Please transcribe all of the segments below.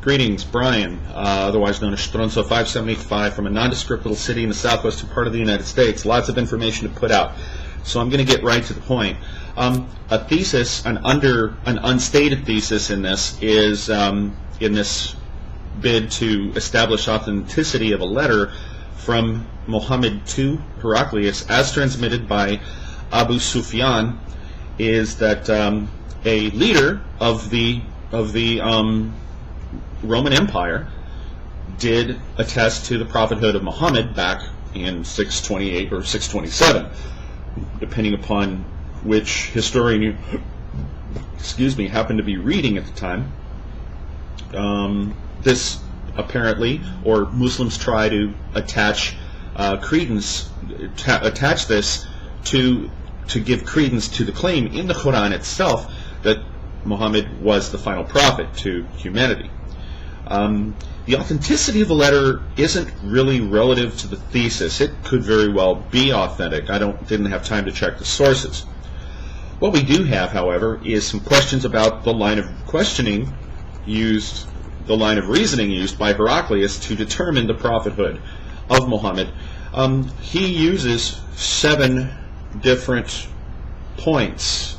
Greetings, Brian, otherwise known as Stronzo 5785 from a nondescript little city in the southwestern part of the United States. Lots of information to put out, so I'm going to get right to the point. A thesis, an unstated thesis in this is in this bid to establish authenticity of a letter from Muhammad to Heraclius, as transmitted by Abu Sufyan, is that a leader of the Roman Empire did attest to the prophethood of Muhammad back in 628 or 627, depending upon which historian you happened to be reading at the time. This apparently, or Muslims try to attach credence, attach this to give credence to the claim in the Quran itself that Muhammad was the final prophet to humanity. The authenticity of the letter isn't really relative to the thesis. It could very well be authentic. I didn't have time to check the sources. What we do have, however, is some questions about the line of questioning used, the line of reasoning used by Heraclius to determine the prophethood of Muhammad. He uses 7 different points.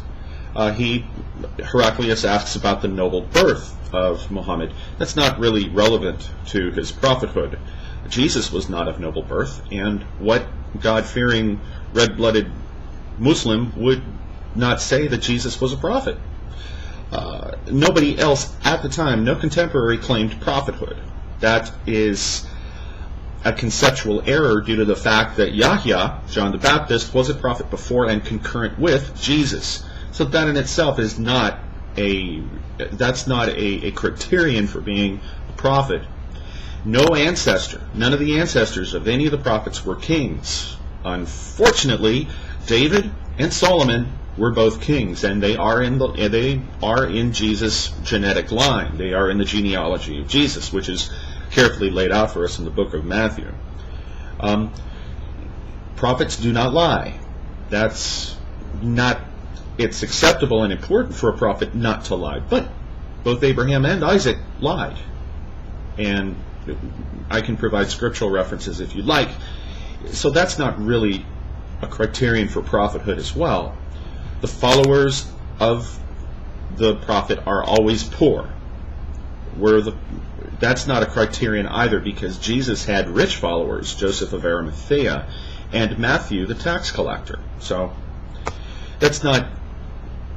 Heraclius asks about the noble birth of Muhammad. That's not really relevant to his prophethood. Jesus was not of noble birth, and what God-fearing, red-blooded Muslim would not say that Jesus was a prophet? Nobody else at the time, no contemporary, claimed prophethood. That is a conceptual error due to the fact that Yahya, John the Baptist, was a prophet before and concurrent with Jesus. So that in itself is not a criterion for being a prophet. No ancestor, none of the ancestors of any of the prophets were kings. Unfortunately, David and Solomon were both kings, and they are in Jesus' genetic line. They are in the genealogy of Jesus, which is carefully laid out for us in the book of Matthew. Prophets do not lie. It's acceptable and important for a prophet not to lie, but both Abraham and Isaac lied. And I can provide scriptural references if you'd like. So that's not really a criterion for prophethood as well. The followers of the prophet are always poor. That's not a criterion either, because Jesus had rich followers, Joseph of Arimathea, and Matthew the tax collector. So that's not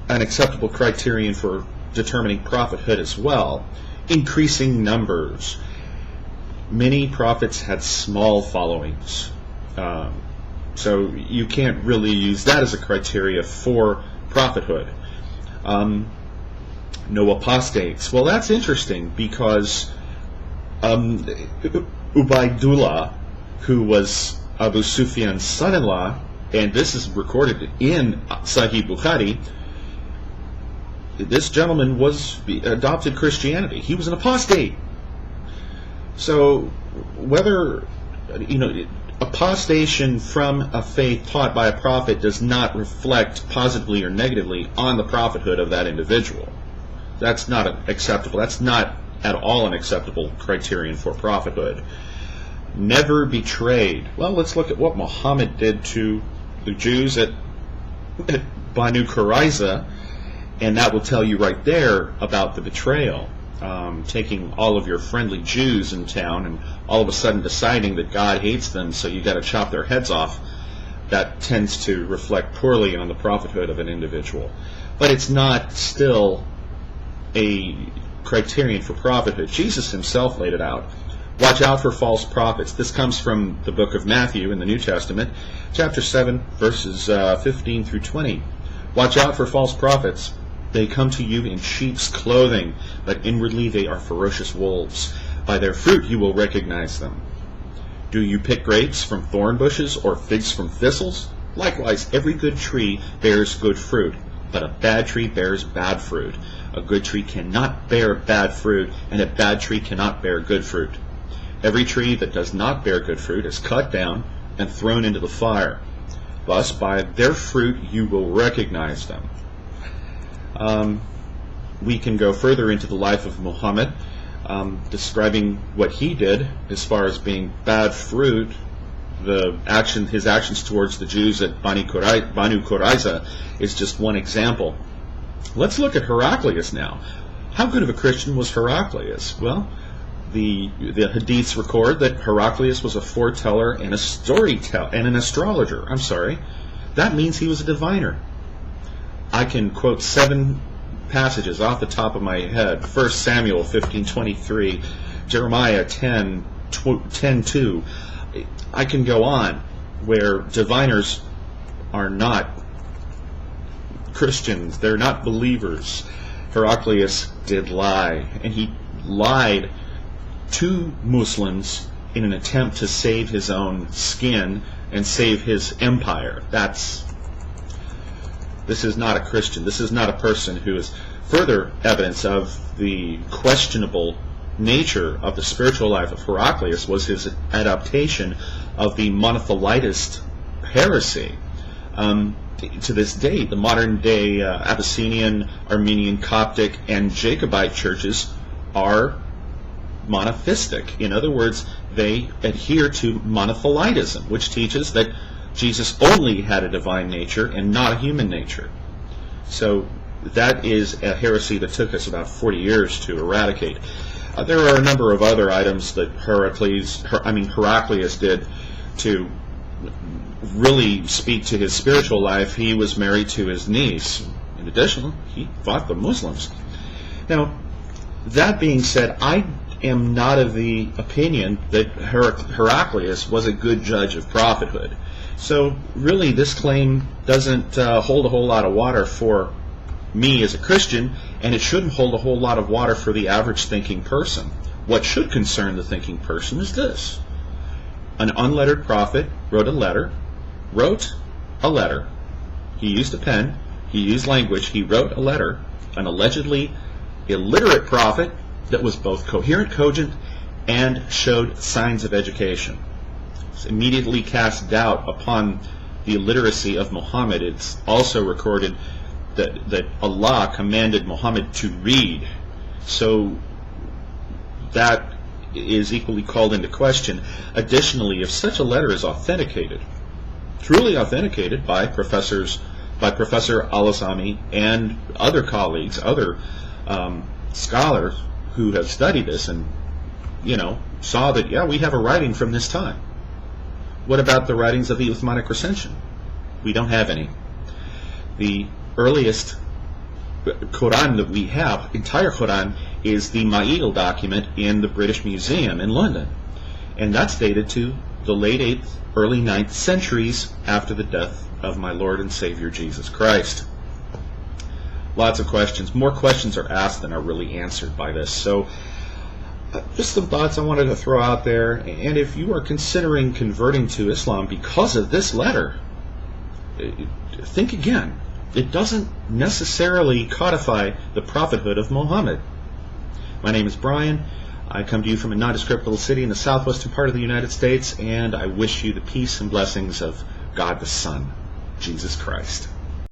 an acceptable criterion for determining prophethood as well. Increasing numbers. Many prophets had small followings. So you can't really use that as a criteria for prophethood. No apostates. Well, that's interesting, because Ubaidullah, who was Abu Sufyan's son-in-law, and this is recorded in Sahih Bukhari, this gentleman adopted Christianity. He was an apostate. So whether, apostation from a faith taught by a prophet does not reflect positively or negatively on the prophethood of that individual. That's not acceptable. That's not at all an acceptable criterion for prophethood. Never betrayed. Well, let's look at what Muhammad did to the Jews at Banu Qurayza, and that will tell you right there about the betrayal. Taking all of your friendly Jews in town and all of a sudden deciding that God hates them, so you got to chop their heads off. That tends to reflect poorly on the prophethood of an individual. But it's not still a criterion for prophethood. Jesus himself laid it out. Watch out for false prophets. This comes from the book of Matthew in the New Testament, chapter 7, verses 15 through 20. Watch out for false prophets. They come to you in sheep's clothing, but inwardly they are ferocious wolves. By their fruit you will recognize them. Do you pick grapes from thorn bushes or figs from thistles? Likewise, every good tree bears good fruit, but a bad tree bears bad fruit. A good tree cannot bear bad fruit, and a bad tree cannot bear good fruit. Every tree that does not bear good fruit is cut down and thrown into the fire. Thus, by their fruit you will recognize them. We can go further into the life of Muhammad. describing what he did as far as being bad fruit, his actions towards the Jews at Banu Qurayza is just one example. Let's look at Heraclius now. How good of a Christian was Heraclius? Well, the hadiths record that Heraclius was a foreteller and a storyteller and an astrologer. That means he was a diviner. I can quote 7 passages off the top of my head. 1 Samuel 15:23, Jeremiah 10:2. I can go on, where diviners are not Christians. They're not believers. Heraclius did lie, and he lied to Muslims in an attempt to save his own skin and save his empire. This is not a Christian. This is not a person who is further evidence of the questionable nature of the spiritual life of Heraclius was his adaptation of the monothelitist heresy. To this day, the modern day Abyssinian, Armenian, Coptic, and Jacobite churches are monotheistic. In other words, they adhere to monothelitism, which teaches that Jesus only had a divine nature and not a human nature. So that is a heresy that took us about 40 years to eradicate. There are a number of other items that Heraclius did to really speak to his spiritual life. He was married to his niece. In addition, he fought the Muslims. Now, that being said, I am not of the opinion that Heraclius was a good judge of prophethood. So really, this claim doesn't hold a whole lot of water for me as a Christian, and it shouldn't hold a whole lot of water for the average thinking person. What should concern the thinking person is this: an unlettered prophet wrote a letter. He used a pen. He used language. He wrote a letter. An allegedly illiterate prophet that was both coherent, cogent, and showed signs of education. It's immediately cast doubt upon the illiteracy of Muhammad. It's also recorded that Allah commanded Muhammad to read. So that is equally called into question. Additionally, if such a letter is authenticated, truly authenticated by Professor Al-Azami and other colleagues, other scholars who have studied this and saw that, yeah, we have a writing from this time. What about the writings of the Uthmanic recension? We don't have any. The earliest Quran that we have, entire Quran, is the Ma'il document in the British Museum in London, and that's dated to the late 8th, early 9th centuries after the death of my Lord and Savior Jesus Christ. Lots of questions. More questions are asked than are really answered by this. So just some thoughts I wanted to throw out there. And if you are considering converting to Islam because of this letter, think again. It doesn't necessarily codify the prophethood of Muhammad. My name is Brian. I come to you from a nondescript little city in the southwestern part of the United States, and I wish you the peace and blessings of God the Son, Jesus Christ.